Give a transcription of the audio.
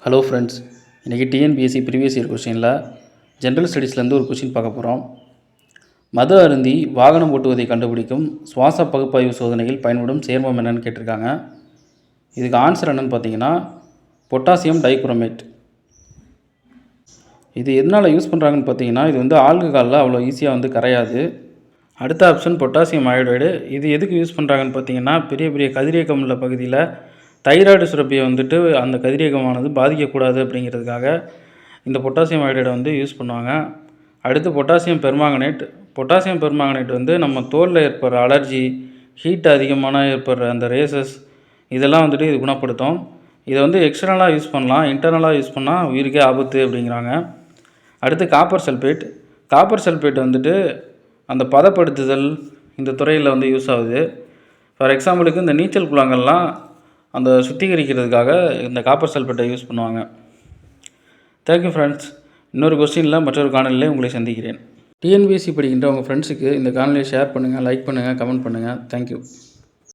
Hello friends, இன்றைக்கி TNPSC previous year கொஸ்டினில் general ஸ்டடீஸ்லேருந்து ஒரு கொஸ்டின் பார்க்க போகிறோம். மது அருந்தி வாகனம் ஓட்டுவதை கண்டுபிடிக்கும் சுவாச பகுப்பாய்வு சோதனையில் பயன்படும் சேர்மம் என்னன்னு கேட்டிருக்காங்க. இதுக்கு ஆன்சர் என்னென்னு பார்த்தீங்கன்னா பொட்டாசியம் டைகுரோமேட். இது எதனால் யூஸ் பண்ணுறாங்கன்னு பார்த்தீங்கன்னா, இது ஆல்கஹாலில் அவ்வளோ ஈஸியாக கரையாது. அடுத்த ஆப்ஷன் பொட்டாசியம் அயோடைடு. இது எதுக்கு யூஸ் பண்ணுறாங்கன்னு பார்த்தீங்கன்னா, பெரிய பெரிய கதிரியக்கம் உள்ள பகுதியில் தைராய்டு சுரப்பியை அந்த கதிரியக்கமானது பாதிக்கக்கூடாது அப்படிங்கிறதுக்காக இந்த பொட்டாசியம் அயோடைடை யூஸ் பண்ணுவாங்க. அடுத்து பொட்டாசியம் பெர்மாங்கனேட். பொட்டாசியம் பெர்மாங்கனேட் நம்ம தோலில் ஏற்படுற அலர்ஜி, ஹீட் அதிகமான ஏற்படுற அந்த ரேசஸ் இதெல்லாம் இது குணப்படுத்தும். இதை எக்ஸ்டர்னலாக யூஸ் பண்ணலாம், இன்டர்னலாக யூஸ் பண்ணால் உயிருக்கே ஆபத்து அப்படிங்கிறாங்க. அடுத்து காப்பர் சல்ஃபேட். காப்பர் சல்ஃபேட் அந்த பதப்படுத்துதல் இந்த துறையில் யூஸ் ஆகுது. ஃபார் எக்ஸாம்பிளுக்கு இந்த நீச்சல் குளங்கள்லாம் அந்த சுத்திகரிக்கிறதுக்காக இந்த காப்பர் சல்ஃபேட்டை யூஸ் பண்ணுவாங்க. Thank you friends. இன்னொரு கொஸ்டினில் மற்றொரு காணொலியில் உங்களை சந்திக்கிறேன். டிஎன்பிஎஸ்சி படிக்கின்ற உங்கள் ஃப்ரெண்ட்ஸுக்கு இந்த காணொலியை ஷேர் பண்ணுங்கள், லைக் பண்ணுங்கள், கமெண்ட் பண்ணுங்கள். தேங்க்யூ.